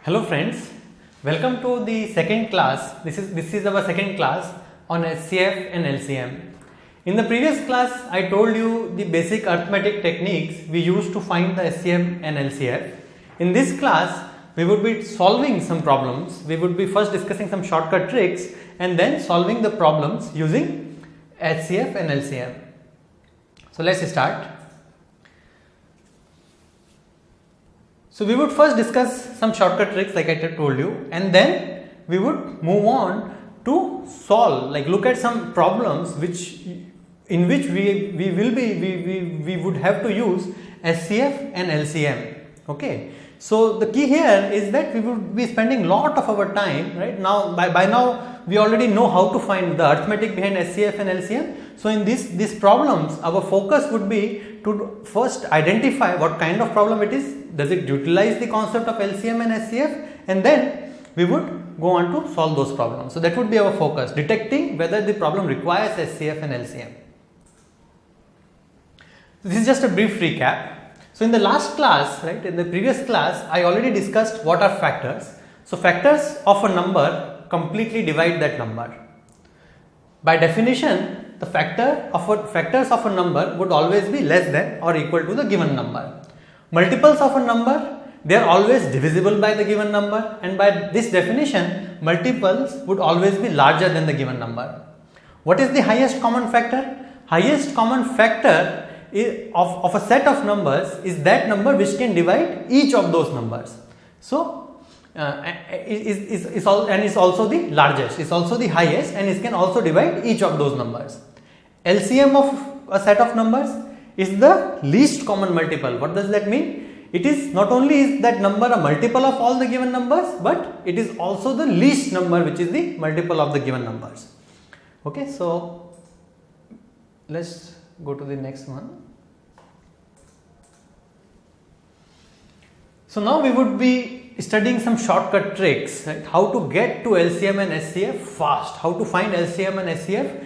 Hello friends, welcome to the second class. This is our second class on SCF and LCM. In the previous class, I told you the basic arithmetic techniques we use to find the SCF and LCF. In this class, we would be solving some problems. We would be first discussing some shortcut tricks and then solving the problems using SCF and LCM. So let's start. So we would first discuss some shortcut tricks like I told you, and then we would move on to solve, like look at some problems in which we would have to use SCF and LCM. Okay. So the key here is that we would be spending lot of our time right now. By now we already know how to find the arithmetic behind SCF and LCM. So in these problems, our focus would be to first identify what kind of problem it is. Does it utilize the concept of LCM and SCF? And then we would go on to solve those problems. So that would be our focus, detecting whether the problem requires SCF and LCM. This is just a brief recap. So in the last class, right, in the previous class, I already discussed what are factors. So factors of a number completely divide that number. By definition, the factors of a number would always be less than or equal to the given number. Multiples of a number, they are always divisible by the given number, and by this definition, multiples would always be larger than the given number. What is the highest common factor? Highest common factor of a set of numbers is that number which can divide each of those numbers. So is also the largest, is also the highest, and it can also divide each of those numbers. LCM of a set of numbers is the least common multiple. What does that mean? It is not only is that number a multiple of all the given numbers, but it is also the least number which is the multiple of the given numbers. Okay, so let's go to the next one. So now we would be studying some shortcut tricks, right? How to get to LCM and SCF fast, how to find LCM and SCF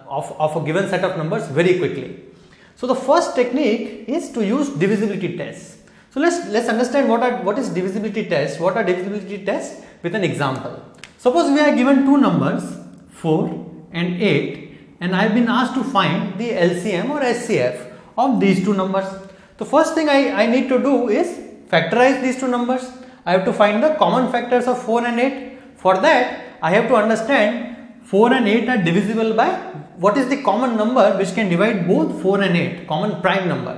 of a given set of numbers very quickly. So the first technique is to use divisibility tests. So let's understand what is divisibility test. What are divisibility tests with an example. Suppose we are given two numbers 4 and 8, and I have been asked to find the LCM or SCF of these two numbers. The first thing I need to do is factorize these two numbers. I have to find the common factors of 4 and 8. For that, I have to understand 4 and 8 are divisible by what is the common number which can divide both 4 and 8, common prime number.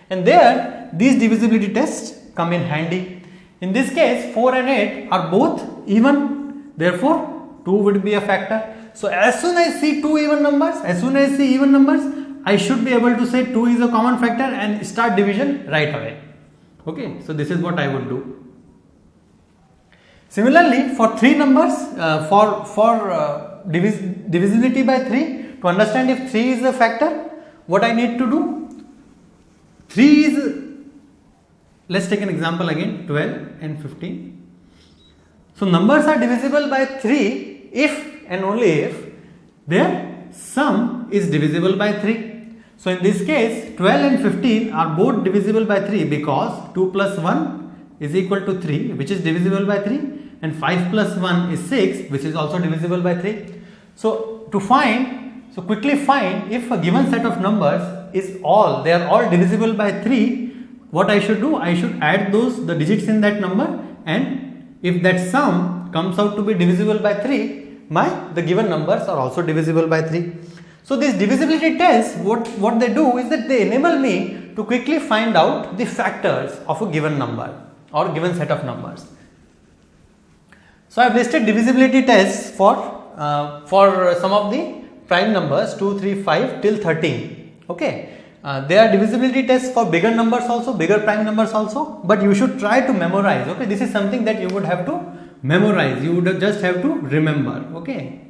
And there, these divisibility tests come in handy. In this case, 4 and 8 are both even, therefore 2 would be a factor. So as soon as I see two even numbers, I should be able to say 2 is a common factor and start division right away. Okay, so this is what I would do. Similarly, for three numbers, divisibility by 3, to understand if 3 is a factor, what I need to do? 3 is, let's take an example again, 12 and 15. So numbers are divisible by 3 if and only if their sum is divisible by 3. So in this case, 12 and 15 are both divisible by 3 because 2 plus 1 is equal to 3, which is divisible by 3, and 5 plus 1 is 6, which is also divisible by 3. So quickly find if a given set of numbers they are all divisible by 3, what I should do? I should add the digits in that number, and if that sum comes out to be divisible by 3, the given numbers are also divisible by 3. So these divisibility tests, what they do is that they enable me to quickly find out the factors of a given number or given set of numbers. So I have listed divisibility tests for some of the prime numbers 2, 3, 5 till 13. Okay, there are divisibility tests for bigger numbers also, bigger prime numbers also, but you should try to memorize. Okay, this is something that you would have to memorize. You would just have to remember. Okay.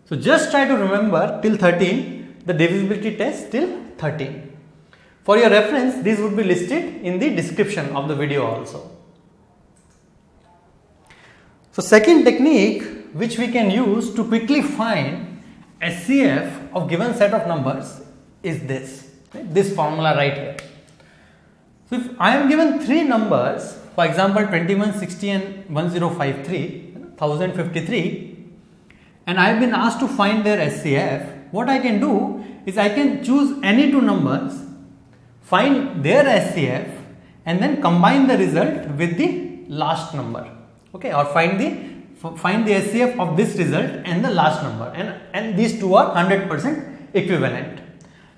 So just try to remember till 13, the divisibility test till 13. For your reference, these would be listed in the description of the video also. So second technique which we can use to quickly find SCF of given set of numbers is this formula right here. So if I am given three numbers, for example 2160 and 1053, 1053, and I have been asked to find their SCF, what I can do is I can choose any two numbers, find their SCF, and then combine the result with the last number, okay, or find the SCF of this result and the last number, and these two are 100% equivalent.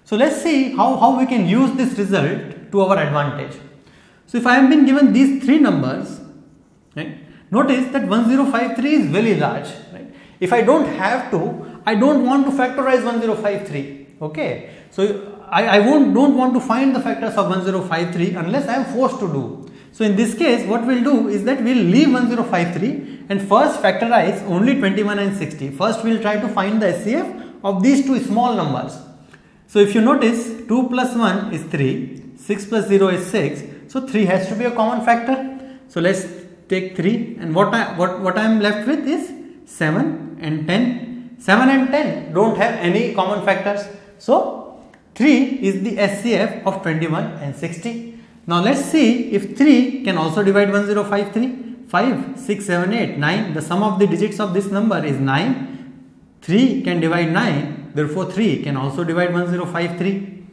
So let's see how we can use this result to our advantage. So if I have been given these three numbers, right, notice that 1053 is very large, right? If I don't have to, I don't want to factorize 1053, okay? So I don't want to find the factors of 1053 unless I am forced to do. So in this case, what we'll do is that we'll leave 1053 and first factorize only 21 and 60. First we'll try to find the SCF of these two small numbers. So if you notice, 2 plus 1 is 3, 6 plus 0 is 6. So 3 has to be a common factor. So let's take 3, and what I am left with is 7 and 10. 7 and 10 don't have any common factors. So 3 is the SCF of 21 and 60. Now let's see if 3 can also divide 1053. 5, 6, 7, 8, 9. The sum of the digits of this number is 9. 3 can divide 9. Therefore 3 can also divide 1053.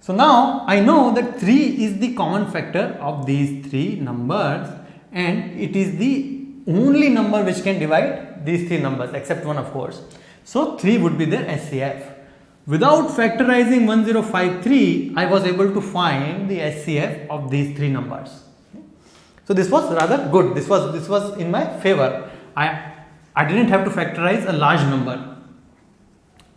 So now I know that 3 is the common factor of these three numbers, and it is the only number which can divide these three numbers, except one of course. So 3 would be their SCF. Without factorizing 1053, I was able to find the SCF of these three numbers. So this was rather good. This was in my favor. I didn't have to factorize a large number.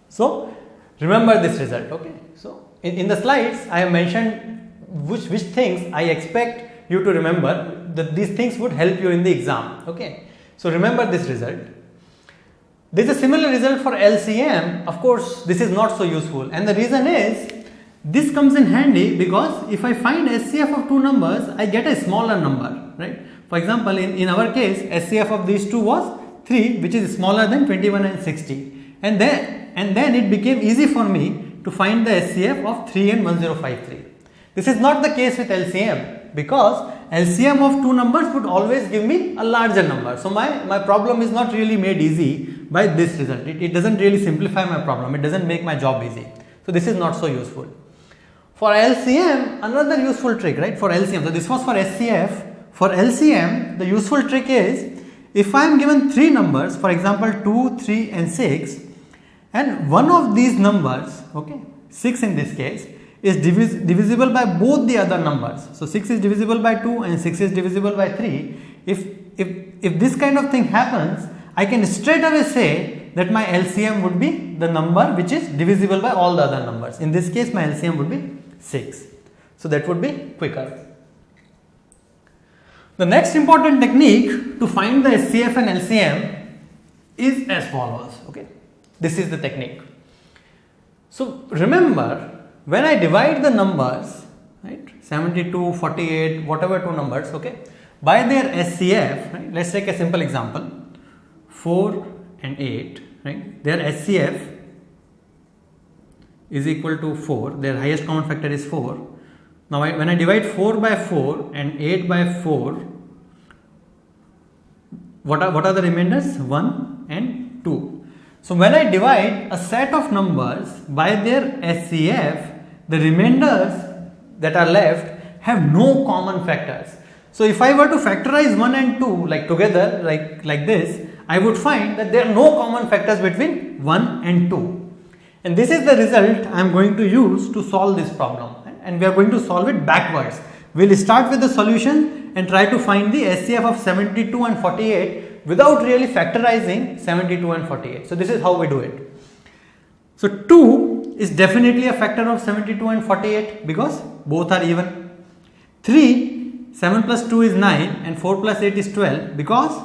So remember this result, okay? So in the slides I have mentioned which things I expect you to remember, that these things would help you in the exam, okay? So remember this result. There is a similar result for LCM. Of course, this is not so useful, and the reason is this comes in handy because if I find SCF of two numbers, I get a smaller number, right? For example, in our case, SCF of these two was 3, which is smaller than 21 and 60, and then it became easy for me to find the SCF of 3 and 1053. This is not the case with LCM, because LCM of two numbers would always give me a larger number. So my problem is not really made easy by this result. It doesn't really simplify my problem. It doesn't make my job easy. So this is not so useful. For LCM, another useful trick, right? For LCM, so this was for SCF. For LCM, the useful trick is, if I am given three numbers, for example 2, 3 and 6, and one of these numbers, okay, 6 in this case, is divisible by both the other numbers. So 6 is divisible by 2 and 6 is divisible by 3. If this kind of thing happens, I can straight away say that my LCM would be the number which is divisible by all the other numbers. In this case, my LCM would be 6. So that would be quicker. The next important technique to find the SCF and LCM is as follows, okay? This is the technique. So remember, when I divide the numbers, right, 72, 48, whatever two numbers, okay, by their SCF, right, let's take a simple example, 4 and 8, right, their SCF is equal to 4, their highest common factor is 4. Now when I divide 4 by 4 and 8 by 4, what are the remainders? 1 and 2. So when I divide a set of numbers by their SCF, the remainders that are left have no common factors. So if I were to factorize 1 and 2 like together, like this, I would find that there are no common factors between 1 and 2. And this is the result I am going to use to solve this problem. And we are going to solve it backwards. We will start with the solution and try to find the SCF of 72 and 48 without really factorizing 72 and 48. So this is how we do it. So 2 is definitely a factor of 72 and 48 because both are even. 3, 7 plus 2 is 9 and 4 plus 8 is 12 because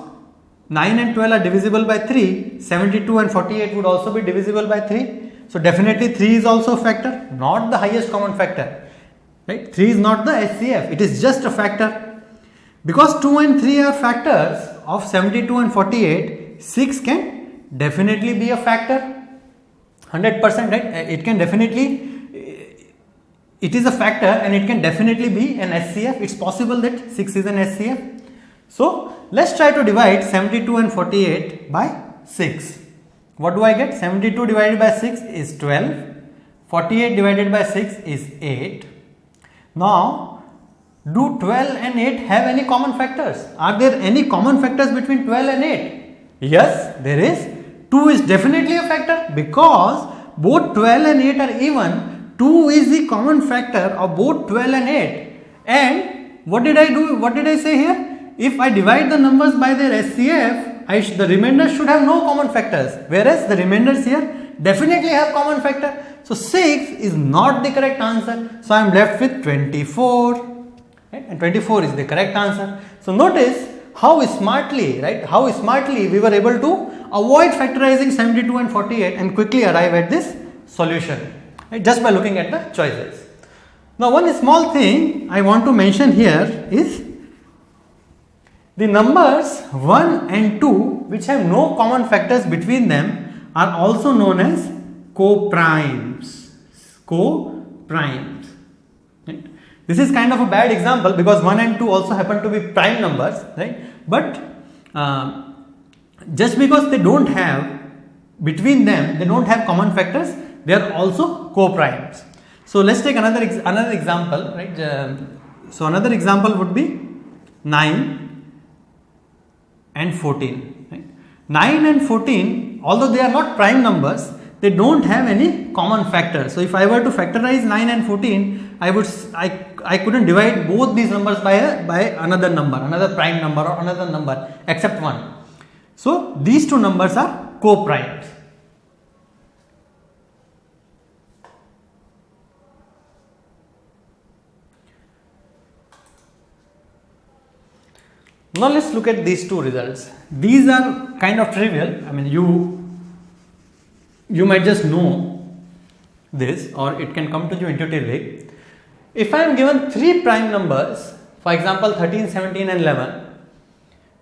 9 and 12 are divisible by 3, 72 and 48 would also be divisible by 3. So definitely 3 is also a factor, not the highest common factor. Right? 3 is not the SCF, it is just a factor. Because 2 and 3 are factors of 72 and 48, 6 can definitely be a factor. 100%, right? It can definitely, it is a factor and it can definitely be an SCF. It's possible that 6 is an SCF. So let's try to divide 72 and 48 by 6. What do I get? 72 divided by 6 is 12. 48 divided by 6 is 8. Now, do 12 and 8 have any common factors? Are there any common factors between 12 and 8? Yes, there is. 2 is definitely a factor because both 12 and 8 are even. 2 is the common factor of both 12 and 8. And what did I do? What did I say here? If I divide the numbers by their SCF, the remainders should have no common factors. Whereas the remainders here definitely have common factor. So 6 is not the correct answer. So I am left with 24. Right? And 24 is the correct answer. So notice how smartly, right? How smartly we were able to avoid factorizing 72 and 48 and quickly arrive at this solution, right? Just by looking at the choices. Now one small thing I want to mention here is the numbers 1 and 2 which have no common factors between them are also known as co-primes. Co-primes. Right? This is kind of a bad example because 1 and 2 also happen to be prime numbers, right? But just because they don't have between them, they don't have common factors, they are also co-primes. So let's take another example, right? So another example would be 9 and 14. Right? 9 and 14, although they are not prime numbers, they don't have any common factor. So if I were to factorize 9 and 14, I couldn't divide both these numbers by another number, another prime number or another number except one. So these two numbers are co-primes. Now let's look at these two results. These are kind of trivial. I mean, you might just know this or it can come to you intuitively. If I am given three prime numbers, for example 13, 17 and 11,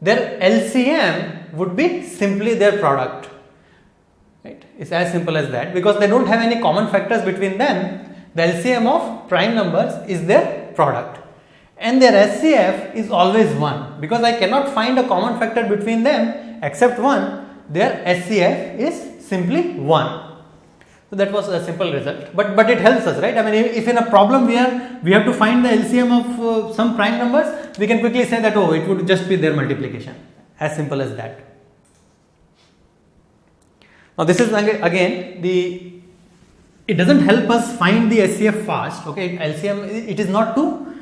their LCM would be simply their product. Right? It's as simple as that because they don't have any common factors between them. The LCM of prime numbers is their product. And their SCF is always 1 because I cannot find a common factor between them except 1. Their SCF is simply 1. So that was a simple result, but it helps us, right? I mean, if in a problem we have to find the LCM of some prime numbers, we can quickly say that it would just be their multiplication. As simple as that. Now this is again it doesn't help us find the SCF fast. Okay, LCM it is not to.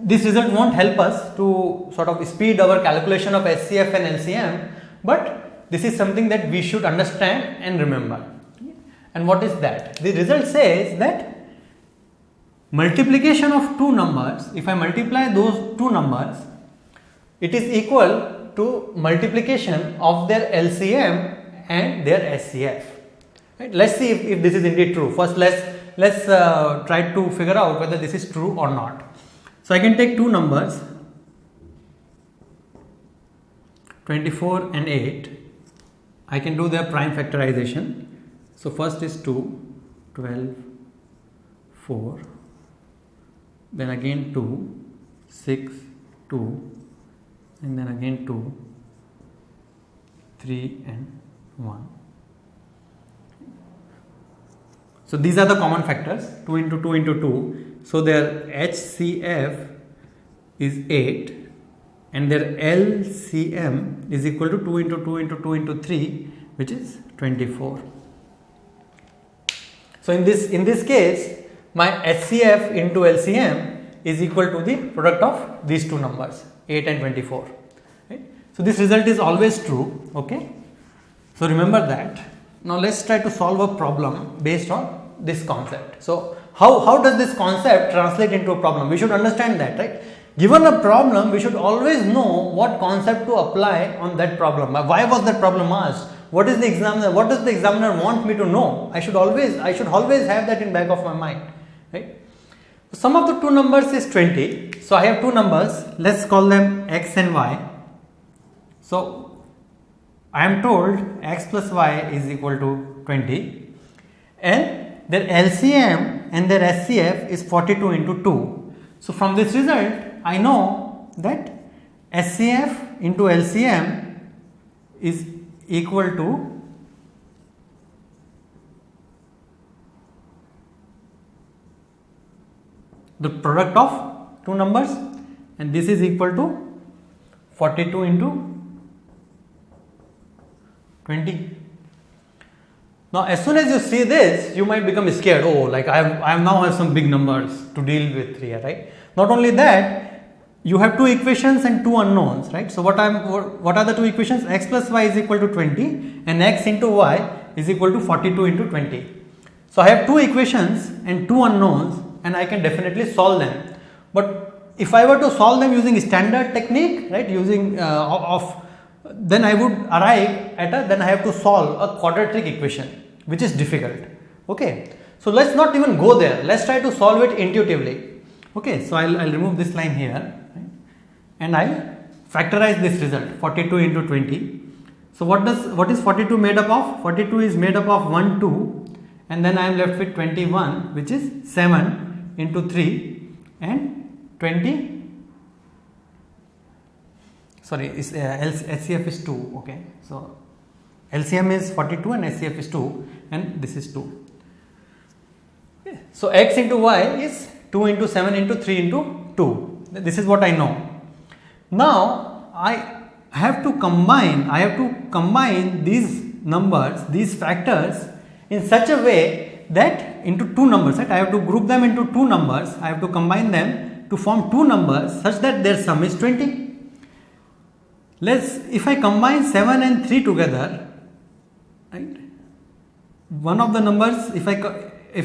This result won't help us to sort of speed our calculation of SCF and LCM, but this is something that we should understand and remember. And what is that? The result says that multiplication of two numbers, if I multiply those two numbers, it is equal to multiplication of their LCM and their SCF. Right? Let's see if this is indeed true. First, let's try to figure out whether this is true or not. So I can take two numbers 24 and 8. I can do their prime factorization. So first is 2, 12, 4, then again 2, 6, 2, and then again 2, 3 and 1. So these are the common factors, 2 into 2 into 2. So their HCF is 8 and their LCM is equal to 2 into 2 into 2 into 3, which is 24. So in this case, my HCF into LCM is equal to the product of these two numbers, 8 and 24. Right? So this result is always true. Okay. So remember that. Now let's try to solve a problem based on this concept. So how does this concept translate into a problem? We should understand that, right? Given a problem, we should always know what concept to apply on that problem. Why was that problem asked? What does the examiner want me to know? I should always have that in back of my mind, right? Sum of the two numbers is 20. So I have two numbers. Let's call them x and y. So I am told x plus y is equal to 20, and their LCM and their SCF is 42 into 2. So from this result, I know that SCF into LCM is equal to the product of two numbers, and this is equal to 42 into 20. Now as soon as you see this, you might become scared. Oh, like I now have some big numbers to deal with here, right? Not only that, you have two equations and two unknowns, right? So what are the two equations? X plus y is equal to 20 and x into y is equal to 42 into 20. So I have two equations and two unknowns, and I can definitely solve them. But if I were to solve them using standard technique, right, using then I would arrive at then I have to solve a quadratic equation, which is difficult. Okay, so let's not even go there. Let's try to solve it intuitively. Okay, so I'll remove this line here, right, and I'll factorize this result, 42 into 20. So what is 42 made up of? 42 is made up of 1, 2, and then I am left with 21, which is 7 into 3 and 20. Sorry, SCF is 2. Okay, so LCM is 42 and SCF is 2, and this is 2. Okay. So x into y is 2 into 7 into 3 into 2. This is what I know. Now I have to combine these numbers, these factors, in such a way that into two numbers, right? I have to group them into two numbers. I have to combine them to form two numbers such that their sum is 20. If I combine 7 and 3 together, right, one of the numbers, if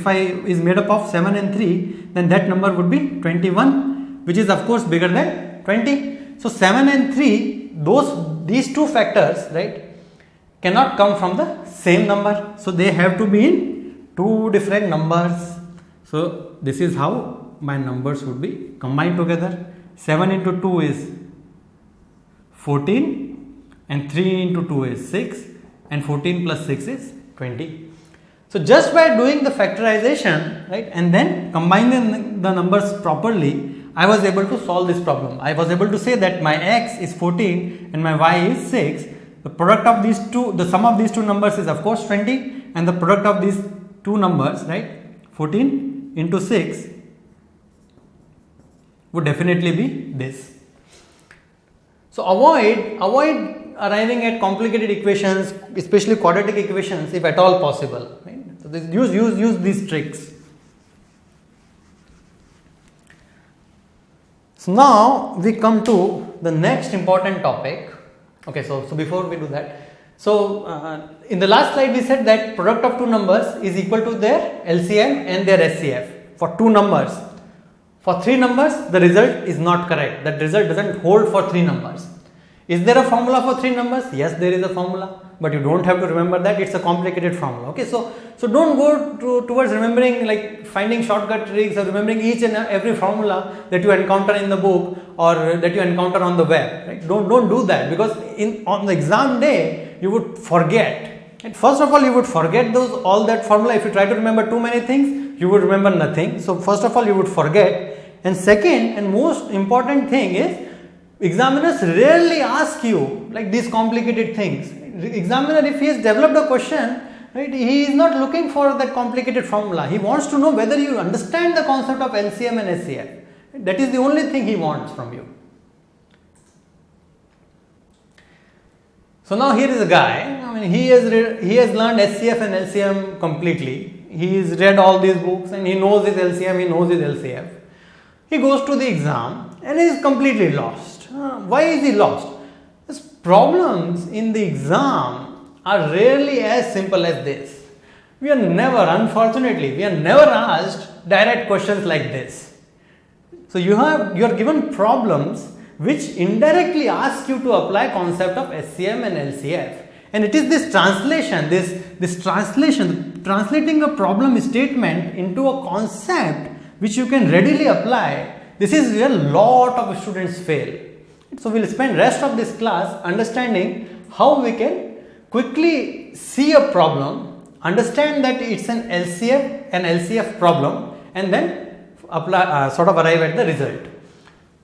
I is made up of 7 and 3, then that number would be 21, which is of course bigger than 20. So 7 and 3, these two factors, right, cannot come from the same number. So they have to be in two different numbers. So this is how my numbers would be combined together. 7 into 2 is 14 and 3 into 2 is 6 and 14 plus 6 is 20. So just by doing the factorization, right, and then combining the numbers properly, I was able to solve this problem. I was able to say that my x is 14 and my y is 6. The product of these two, the sum of these two numbers is of course 20, and the product of these two numbers, right, 14 into 6 would definitely be this. So avoid arriving at complicated equations, especially quadratic equations, if at all possible. Right? So use these tricks. So now we come to the next important topic. Okay, so before we do that, so in the last slide we said that product of two numbers is equal to their LCM and their SCF for two numbers. For three numbers, the result is not correct. That result doesn't hold for three numbers. Is there a formula for three numbers? Yes, there is a formula, but you don't have to remember that. It's a complicated formula. Okay, so don't go towards remembering, like finding shortcut tricks or remembering each and every formula that you encounter in the book or that you encounter on the web. Right? Don't do that, because on the exam day you would forget. And first of all, you would forget all that formula. If you try to remember too many things, you would remember nothing. So first of all, you would forget. And second and most important thing is, examiners rarely ask you like these complicated things. Examiner, if he has developed a question, right, he is not looking for that complicated formula. He wants to know whether you understand the concept of LCM and SCF. That is the only thing he wants from you. So now here is a guy. I mean, he has learned SCF and LCM completely. He has read all these books and he knows his LCM, he knows his LCF. He goes to the exam and he is completely lost. Why is he lost? His problems in the exam are rarely as simple as this. Unfortunately, we are never asked direct questions like this. So you are given problems which indirectly ask you to apply concept of SCM and LCF. And it is this translation, translating a problem statement into a concept which you can readily apply. This is where a lot of students fail. So we will spend rest of this class understanding how we can quickly see a problem, understand that it's an LCF problem, and then apply, sort of arrive at the result.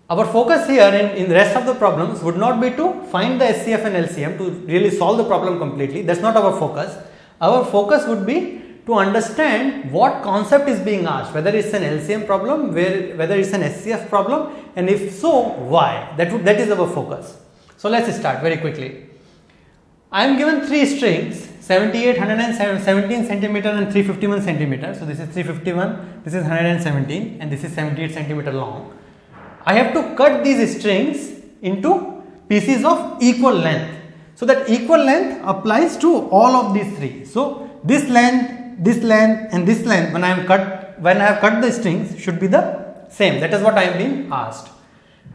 Our focus here in the rest of the problems would not be to find the SCF and LCM to really solve the problem completely. That's not our focus. Our focus would be to understand what concept is being asked, whether it's an LCM problem, whether it's an SCF problem, and if so, why. That is our focus. So let's start very quickly. I am given three strings, 78, 117 centimeter and 351 centimeter. So this is 351, this is 117, and this is 78 centimeter long. I have to cut these strings into pieces of equal length. So that equal length applies to all of these three. So this length, and this length, when I have cut the strings, should be the same. That is what I am being asked.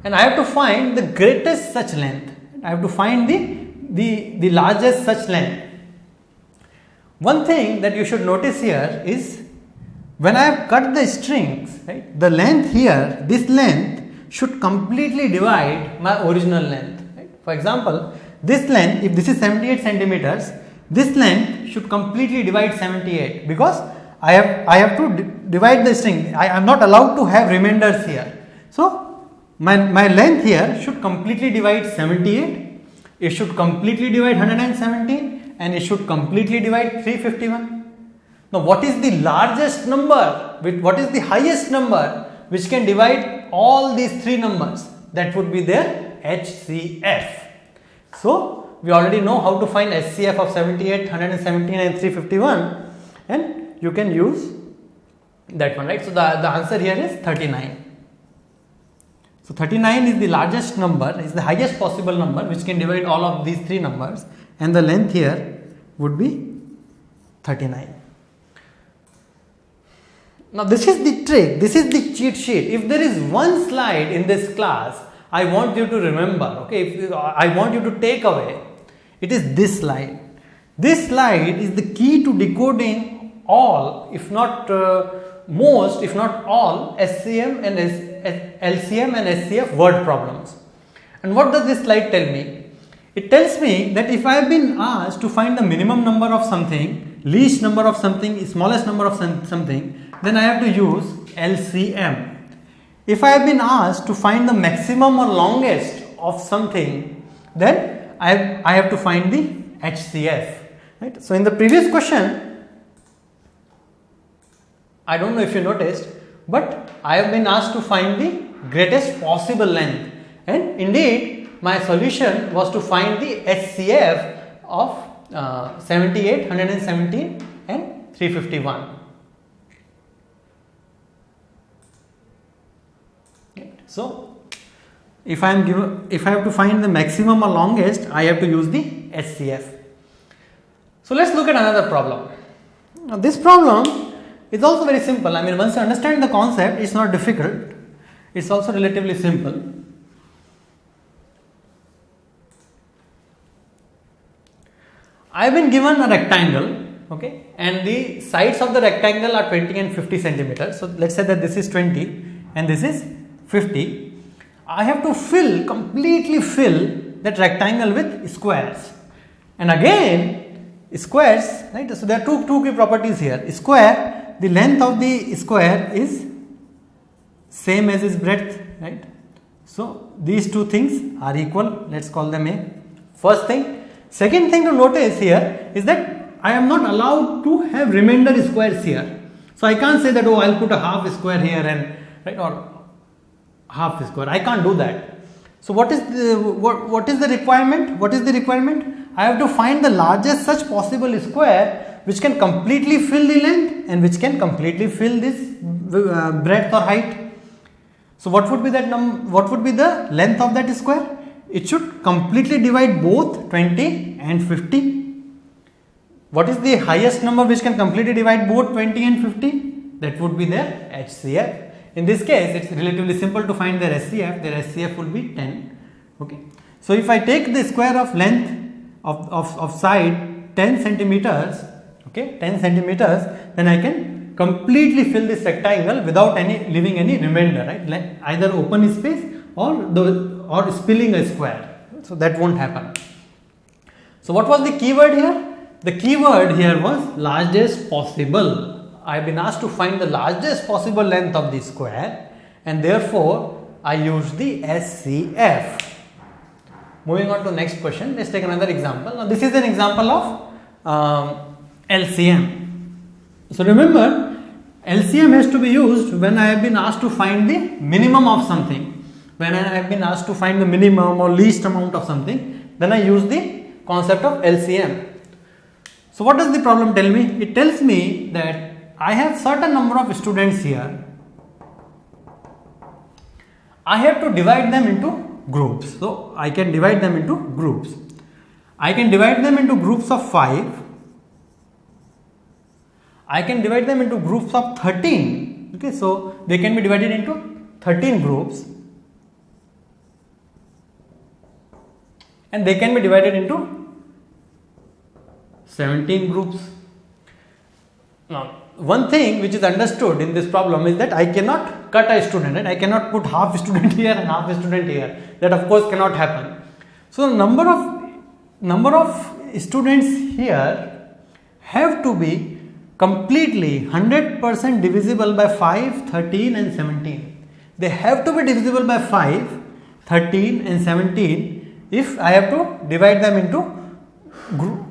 And I have to find the greatest such length. I have to find the largest such length. One thing that you should notice here is, when I have cut the strings, right, the length here, this length should completely divide my original length. Right? For example, this length, if this is 78 centimeters, this length should completely divide 78, because I have to divide the string. I am not allowed to have remainders here. So my length here should completely divide 78, it should completely divide 117, and it should completely divide 351. Now what is the largest number, what is the highest number which can divide all these three numbers? That would be their HCF. So we already know how to find SCF of 78, 117 and 351, and you can use that one, right? So the answer here is 39. So 39 is the largest number, is the highest possible number which can divide all of these three numbers, and the length here would be 39. Now this is the trick, this is the cheat sheet. If there is one slide in this class I want you to remember, okay, if I want you to take away, it is this slide. This slide is the key to decoding all, if not most, if not all SCM and LCM and SCF word problems. And what does this slide tell me? It tells me that if I have been asked to find the minimum number of something, least number of something, smallest number of something, then I have to use LCM. If I have been asked to find the maximum or longest of something, then I have to find the HCF. Right? So in the previous question, I don't know if you noticed, but I have been asked to find the greatest possible length, and indeed my solution was to find the HCF of 78, 117 and 351. So if I have to find the maximum or longest, I have to use the HCF. So let's look at another problem. Now this problem is also very simple. I mean, once you understand the concept, it's not difficult. It's also relatively simple. I have been given a rectangle, okay, and the sides of the rectangle are 20 and 50 centimeters. So let's say that this is 20 and this is 50. I have to completely fill that rectangle with squares. And again, squares, right? So there are two key properties here. Square, the length of the square is same as its breadth, right? So these two things are equal. Let's call them A. First thing. Second thing to notice here is that I am not allowed to have remainder squares here. So I can't say that, oh, I'll put a half square here and, right, or half square. I can't do that. So what is the requirement? What is the requirement? I have to find the largest such possible square which can completely fill the length and which can completely fill this breadth or height. So what would be that what would be the length of that square? It should completely divide both 20 and 50. What is the highest number which can completely divide both 20 and 50? That would be their HCF. In this case, it's relatively simple to find their SCF. Their SCF will be 10. Okay. So if I take the square of length of side 10 centimeters, okay, 10 centimeters, then I can completely fill this rectangle without leaving any remainder, right? Like either open space or spilling a square. So that won't happen. So what was the keyword here? The keyword here was largest possible. I have been asked to find the largest possible length of the square, and therefore I use the SCF. Moving on to next question, let's take another example. Now this is an example of LCM. So remember, LCM has to be used when I have been asked to find the minimum of something. When I have been asked to find the minimum or least amount of something, then I use the concept of LCM. So what does the problem tell me? It tells me that I have certain number of students here. I have to divide them into groups. So I can divide them into groups. I can divide them into groups of 5. I can divide them into groups of 13. Okay, so they can be divided into 13 groups. And they can be divided into 17 groups. Now, one thing which is understood in this problem is that I cannot cut a student, right? I cannot put half a student here and half a student here. That of course cannot happen. So, the number of students here have to be completely 100% divisible by 5, 13 and 17. They have to be divisible by 5, 13 and 17 if I have to divide them into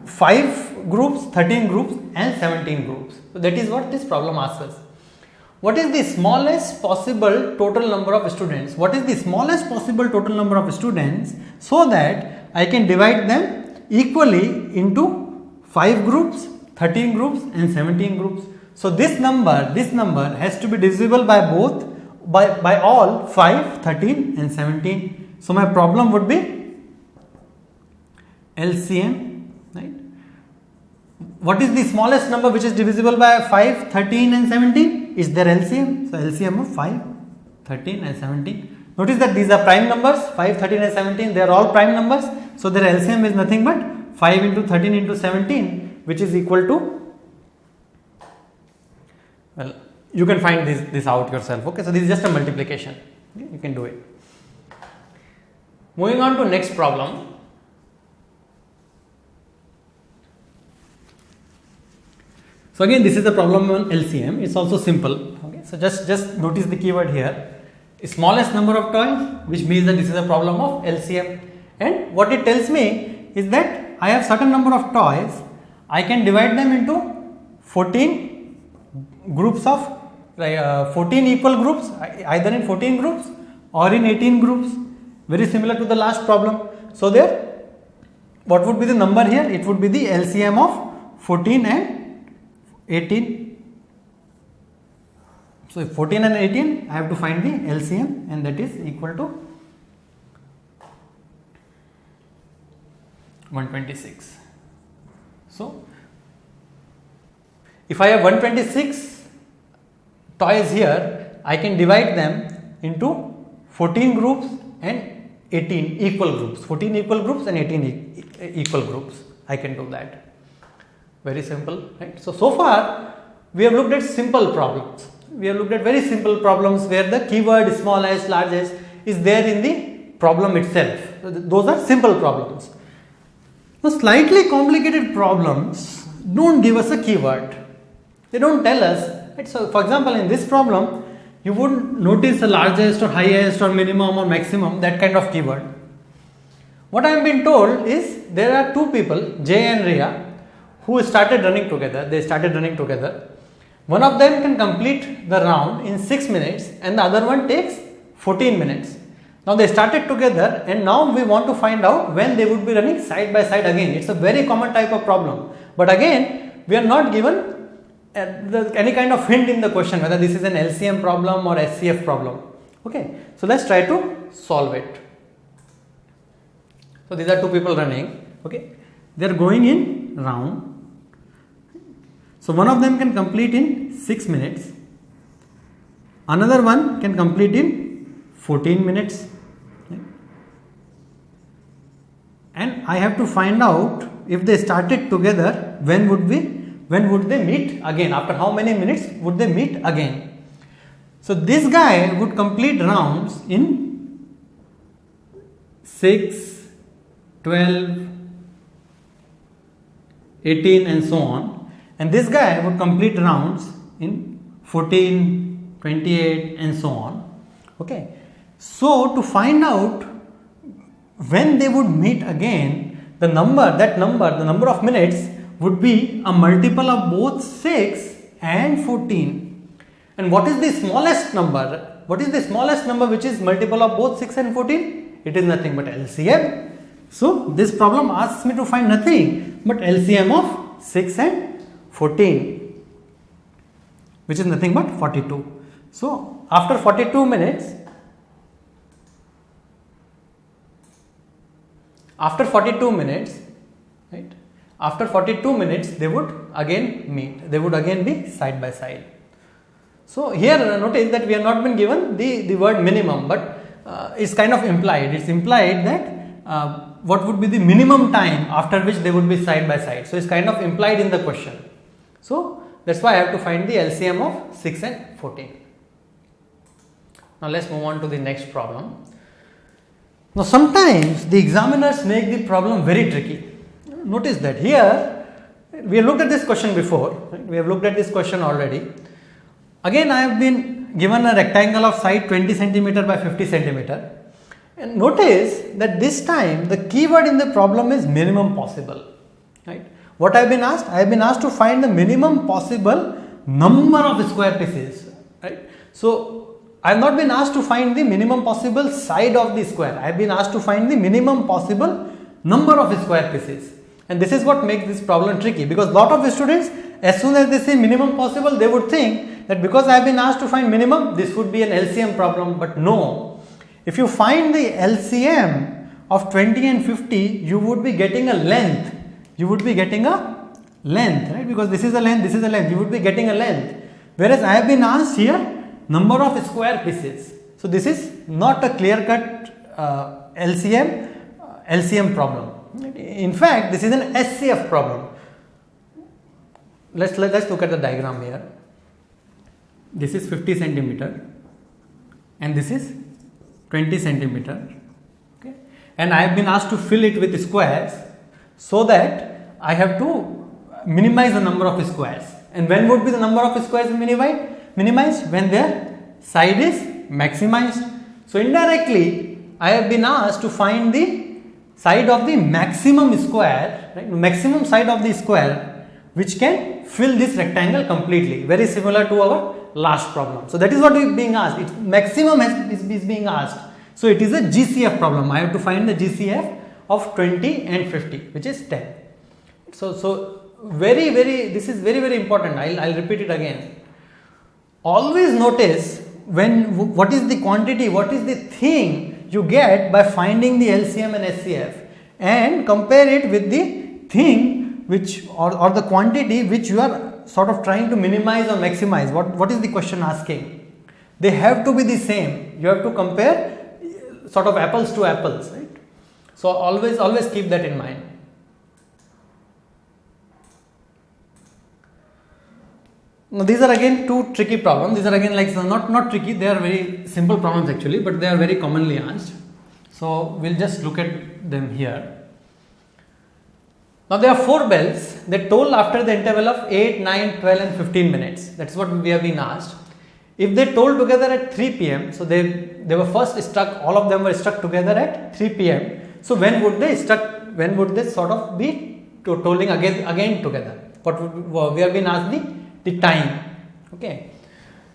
5 groups, 13 groups and 17 groups. So that is what this problem asks us. What is the smallest possible total number of students? What is the smallest possible total number of students so that I can divide them equally into 5 groups, 13 groups and 17 groups. So this number has to be divisible by both, by all 5, 13 and 17. So my problem would be LCM, right? What is the smallest number which is divisible by 5, 13 and 17? Is there LCM? So LCM of 5, 13 and 17. Notice that these are prime numbers, 5, 13 and 17, they are all prime numbers. So their LCM is nothing but 5 into 13 into 17, which is equal to, well, you can find this out yourself. Okay, so this is just a multiplication. Okay, you can do it. Moving on to next problem. So again, this is the problem on LCM. It's also simple. Okay, so just notice the keyword here. Smallest number of toys, which means that this is a problem of LCM. And what it tells me is that I have certain number of toys. I can divide them into 14 groups of 14 equal groups, either in 14 groups or in 18 groups. Very similar to the last problem. So there, what would be the number here? It would be the LCM of 14 and 18. So if 14 and 18, I have to find the LCM, and that is equal to 126. So if I have 126 toys here, I can divide them into 14 groups and 18 equal groups. 14 equal groups and 18 equal groups. I can do that. Very simple, right? So far we have looked at simple problems. We have looked at very simple problems where the keyword smallest, largest is there in the problem itself. So those are simple problems. Now slightly complicated problems don't give us a keyword. They don't tell us, right? So for example, in this problem, you wouldn't notice the largest or highest or minimum or maximum, that kind of keyword. What I am being told is there are two people, Jay and Riya, who started running together. They started running together. One of them can complete the round in 6 minutes and the other one takes 14 minutes. Now they started together and now we want to find out when they would be running side by side again. It's a very common type of problem. But again, we are not given any kind of hint in the question whether this is an LCM problem or SCF problem. Okay, so let's try to solve it. So these are two people running. Okay, they are going in round. So one of them can complete in 6 minutes. Another one can complete in 14 minutes. And I have to find out if they started together, when would they meet again? After how many minutes would they meet again? So this guy would complete rounds in 6, 12, 18 and so on, and this guy would complete rounds in 14, 28 and so on. Okay, so to find out when they would meet again, the number of minutes would be a multiple of both 6 and 14. And what is the smallest number? What is the smallest number which is multiple of both 6 and 14? It is nothing but LCM. So this problem asks me to find nothing but LCM of 6 and 14, which is nothing but 42. So after 42 minutes, right? After 42 minutes, they would again meet. They would again be side by side. So here notice that we have not been given the word minimum, but it's kind of implied. It's implied that what would be the minimum time after which they would be side by side. So it's kind of implied in the question. So that's why I have to find the LCM of 6 and 14. Now let's move on to the next problem. Now sometimes the examiners make the problem very tricky. Notice that here we have looked at this question before, right? We have looked at this question already. Again I have been given a rectangle of side 20 centimeter by 50 centimeter, and notice that this time the keyword in the problem is minimum possible, right? What I have been asked? I have been asked to find the minimum possible number of square pieces, right? So I have not been asked to find the minimum possible side of the square. I have been asked to find the minimum possible number of square pieces. And this is what makes this problem tricky, because lot of students, as soon as they say minimum possible, they would think that because I have been asked to find minimum, this would be an LCM problem. But no, if you find the LCM of 20 and 50, you would be getting a length. You would be getting a length, right? Because this is a length, this is a length. You would be getting a length. Whereas I have been asked here number of square pieces. So this is not a clear-cut LCM problem. In fact, this is an SCF problem. Let's look at the diagram here. This is 50 centimeter and this is 20 centimeter. Okay, and I have been asked to fill it with squares, so that I have to minimize the number of squares. And when would be the number of squares minimized? When their side is maximized. So indirectly, I have been asked to find the side of the maximum square, right? Maximum side of the square which can fill this rectangle completely, very similar to our last problem. So that is what is being asked. It's maximum is being asked. So it is a GCF problem. I have to find the GCF of 20 and 50, which is 10. So this is very important. I'll repeat it again. Always notice what is the quantity, what is the thing you get by finding the LCM and SCF, and compare it with the thing which or the quantity which you are sort of trying to minimize or maximize. What is the question asking? They have to be the same. You have to compare sort of apples to apples, right? So always keep that in mind. Now these are again two tricky problems. These are again like not tricky, they are very simple problems actually, but they are very commonly asked. So we'll just look at them here. Now there are 4 bells that toll after the interval of 8, 9, 12 and 15 minutes. That's what we have been asked. If they toll together at 3 p.m, so they were first struck, all of them were struck together at 3 p.m. So when would they sort of be tolling again together? We have been asked the time. Okay.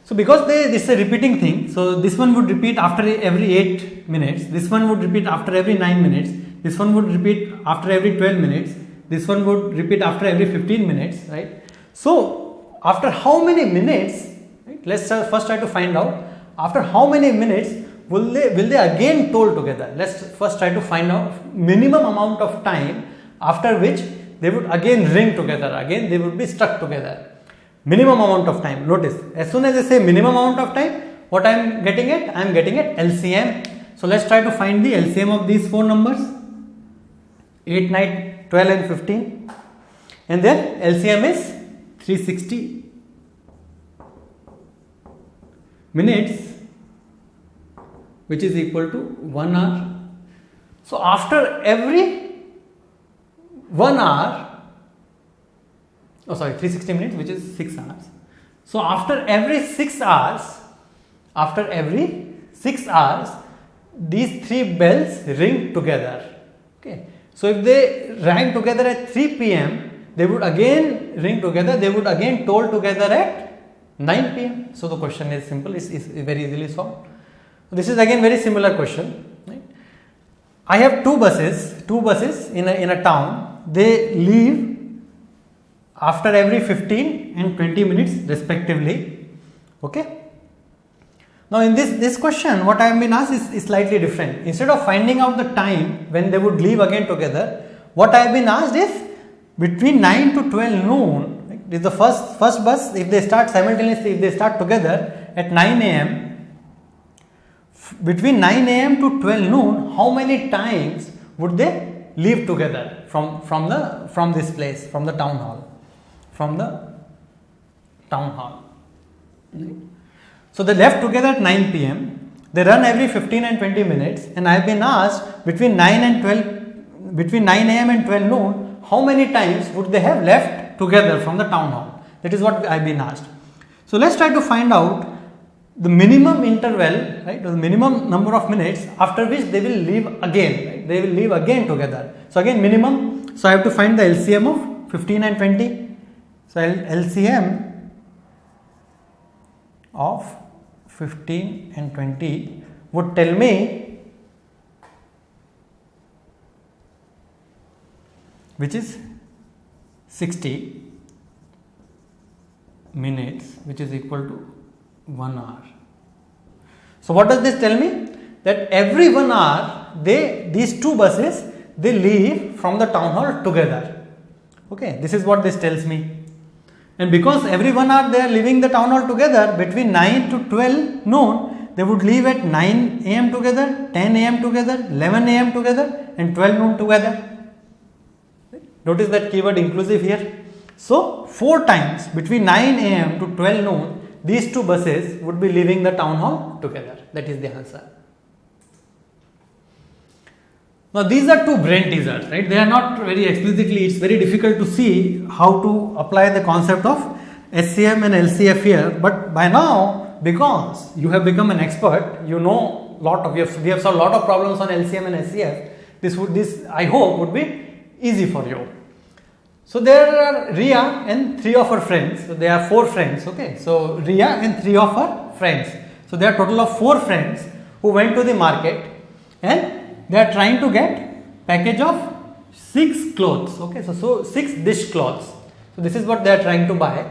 So because this is a repeating thing, so this one would repeat after every 8 minutes, this one would repeat after every 9 minutes, this one would repeat after every 12 minutes, this one would repeat after every 15 minutes, right? So after how many minutes, right? Let's first try to find out after how many minutes will they again toll together. Let's first try to find out minimum amount of time after which they would again ring together, again they would be stuck together. Minimum amount of time. Notice, as soon as I say minimum amount of time, what I am getting at? I am getting at LCM. So let's try to find the LCM of these 4 numbers, 8, 9, 12 and 15, and then LCM is 360 minutes, which is equal to 1 hour. So after every 1 hour, oh sorry, 360 minutes, which is 6 hours. So after every 6 hours, these 3 bells ring together. Okay. So if they rang together at 3 p.m., they would again ring together, they would again toll together at 9 p.m. So the question is simple, it's very easily solved. This is again very similar question. Right? I have two buses in a town. They leave after every 15 and 20 minutes respectively. Okay. Now in this question, what I have been asked is slightly different. Instead of finding out the time when they would leave again together, what I have been asked is between 9 to 12 noon, right, is the first bus, if they start simultaneously, if they start together at 9 a.m., between 9 a.m. to 12 noon, how many times would they leave together from this place, from the town hall, right? So they left together at 9 p.m. They run every 15 and 20 minutes, and I have been asked between 9 a.m. and 12 noon, how many times would they have left together from the town hall? That is what I have been asked. So let's try to find out the minimum interval, right, the minimum number of minutes after which they will leave again, right? They will leave again together. So again minimum, so I have to find the LCM of 15 and 20. So LCM of 15 and 20 would tell me which is 60 minutes, which is equal to 1 hour. So what does this tell me? That every 1 hour these two buses they leave from the town hall together. Okay, this is what this tells me. And because every 1 hour they are leaving the town hall together, between 9 to 12 noon, they would leave at 9 a.m. together, 10 a.m. together, 11 a.m. together, and 12 noon together. Notice that keyword inclusive here. So 4 times between 9 a.m. to 12 noon, these two buses would be leaving the town hall together. That is the answer. Now these are two brain teasers, right? They are not very explicitly, it's very difficult to see how to apply the concept of SCM and LCF here, but by now, because you have become an expert, you know we have solved a lot of problems on LCM and SCF, this I hope would be easy for you. So there are Ria and 3 of her friends, so there are 4 friends, okay? So Ria and 3 of her friends, so there are total of 4 friends who went to the market and they are trying to get package of 6 clothes, okay? So 6 dishcloths. So this is what they are trying to buy.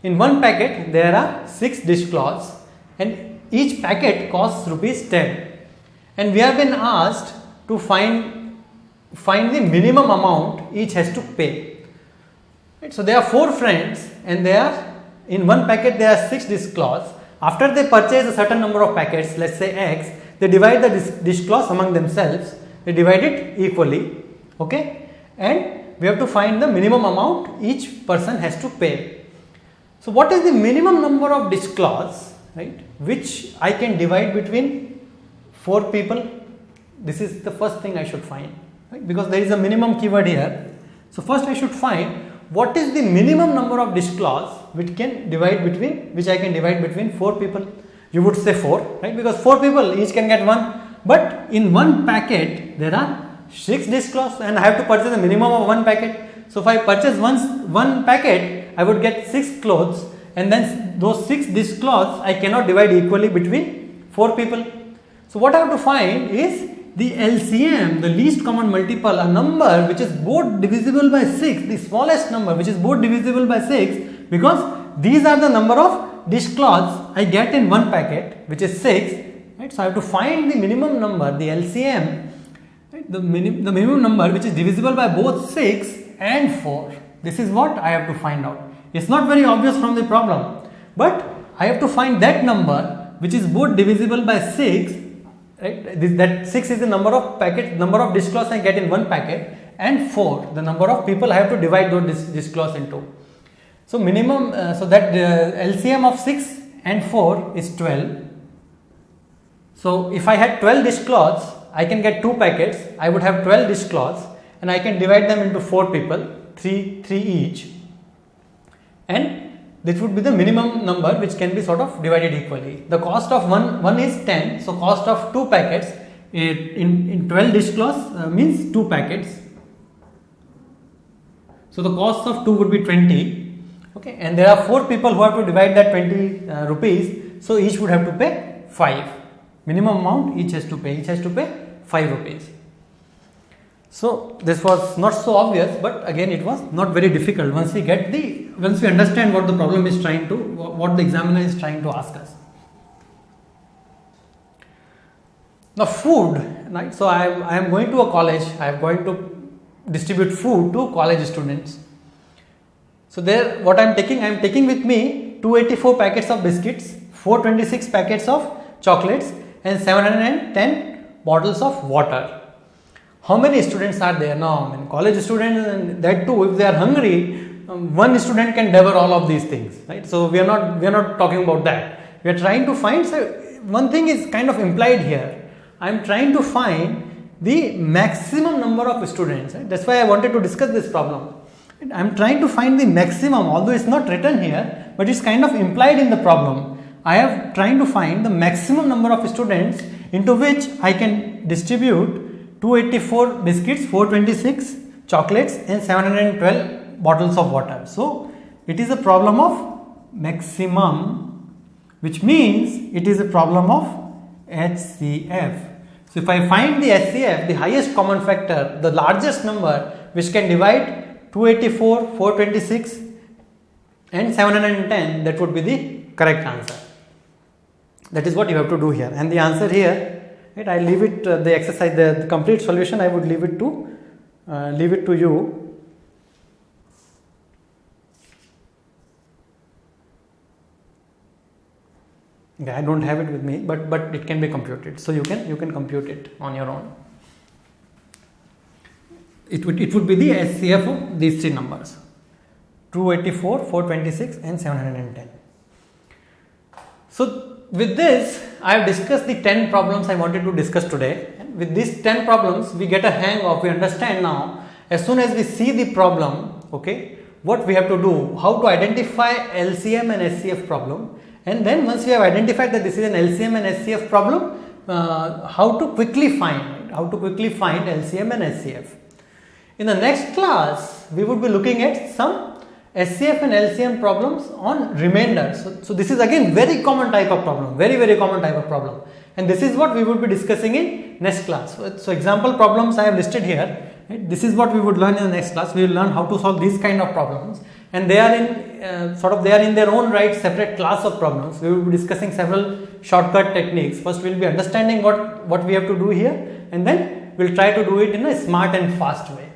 In one packet there are 6 dishcloths and each packet costs rupees 10. And we have been asked to find the minimum amount each has to pay. Right? So there are 4 friends and they are in one packet there are 6 dishcloths. After they purchase a certain number of packets, let's say X, they divide the dishcloths among themselves, they divide it equally, okay, and we have to find the minimum amount each person has to pay. So what is the minimum number of dishcloths, right, which I can divide between 4 people? This is the first thing I should find, right, because there is a minimum keyword here. So first I should find what is the minimum number of dishcloths which I can divide between 4 people. You would say 4, right, because 4 people each can get 1, but in one packet there are 6 dishcloths and I have to purchase a minimum of 1 packet. So if I purchase one packet, I would get 6 clothes, and then those 6 dishcloths I cannot divide equally between 4 people. So what I have to find is the LCM, the least common multiple, a number which is both divisible by 6, the smallest number which is both divisible by 6, because these are the number of dishcloths I get in one packet, which is 6, right? So I have to find the minimum number, the LCM, right? The minimum number which is divisible by both 6 and 4. This is what I have to find out. It's not very obvious from the problem, but I have to find that number which is both divisible by 6, right? That 6 is the number of dishcloths I get in one packet, and 4, the number of people I have to divide those dishcloths into. So minimum, so that LCM of 6 and 4 is 12. So if I had 12 dishcloths, I can get 2 packets. I would have 12 dishcloths, and I can divide them into 4 people, 3 each. and this would be the minimum number which can be sort of divided equally. The cost of one is 10, so cost of 2 packets in 12 dishcloths means 2 packets. So the cost of 2 would be 20. Okay, and there are 4 people who have to divide that 20 rupees, so each would have to pay 5. Minimum amount each has to pay 5 rupees. So this was not so obvious, but again it was not very difficult once we understand what the problem is what the examiner is trying to ask us. Now food, right? So I am going to a college, I am going to distribute food to college students. So there what I am taking with me 284 packets of biscuits, 426 packets of chocolates and 710 bottles of water. How many students are there now? I mean, college students, and that too, if they are hungry, one student can devour all of these things, right? So we are not talking about that. We are trying to find, so one thing is kind of implied here. I am trying to find the maximum number of students. Right? That's why I wanted to discuss this problem. I am trying to find the maximum, although it's not written here, but it's kind of implied in the problem. I am trying to find the maximum number of students into which I can distribute 284 biscuits, 426 chocolates and 712 bottles of water. So it is a problem of maximum, which means it is a problem of HCF. So if I find the HCF, the highest common factor, the largest number which can divide 284, 426 and 710, that would be the correct answer. That is what you have to do here, and the answer here, right, I leave it the exercise, the complete solution I would leave it to you. Okay, I don't have it with me, but it can be computed, so you can compute it on your own. It would be the HCF of these 3 numbers, 284, 426 and 710. So with this, I have discussed the 10 problems I wanted to discuss today. And with these 10 problems, we get a hang of, we understand now, as soon as we see the problem, okay, what we have to do, how to identify LCM and SCF problem, and then once we have identified that this is an LCM and SCF problem, how to quickly find LCM and SCF. In the next class, we would be looking at some SCF and LCM problems on remainders. So this is again very common type of problem, very common type of problem, and this is what we would be discussing in next class. So example problems I have listed here, right? This is what we would learn in the next class. We will learn how to solve these kind of problems, and they are in their own right separate class of problems. We will be discussing several shortcut techniques. First we will be understanding what we have to do here, and then we will try to do it in a smart and fast way.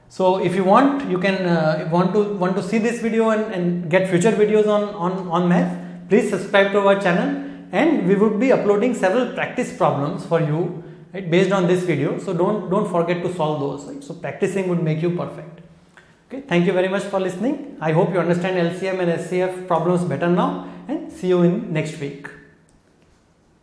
So if you want, you can want to see this video and get future videos on math, please subscribe to our channel, and we would be uploading several practice problems for you, right, based on this video. So don't forget to solve those, right? So practicing would make you perfect. Okay, thank you very much for listening. I hope you understand LCM and SCF problems better now, and see you in next week.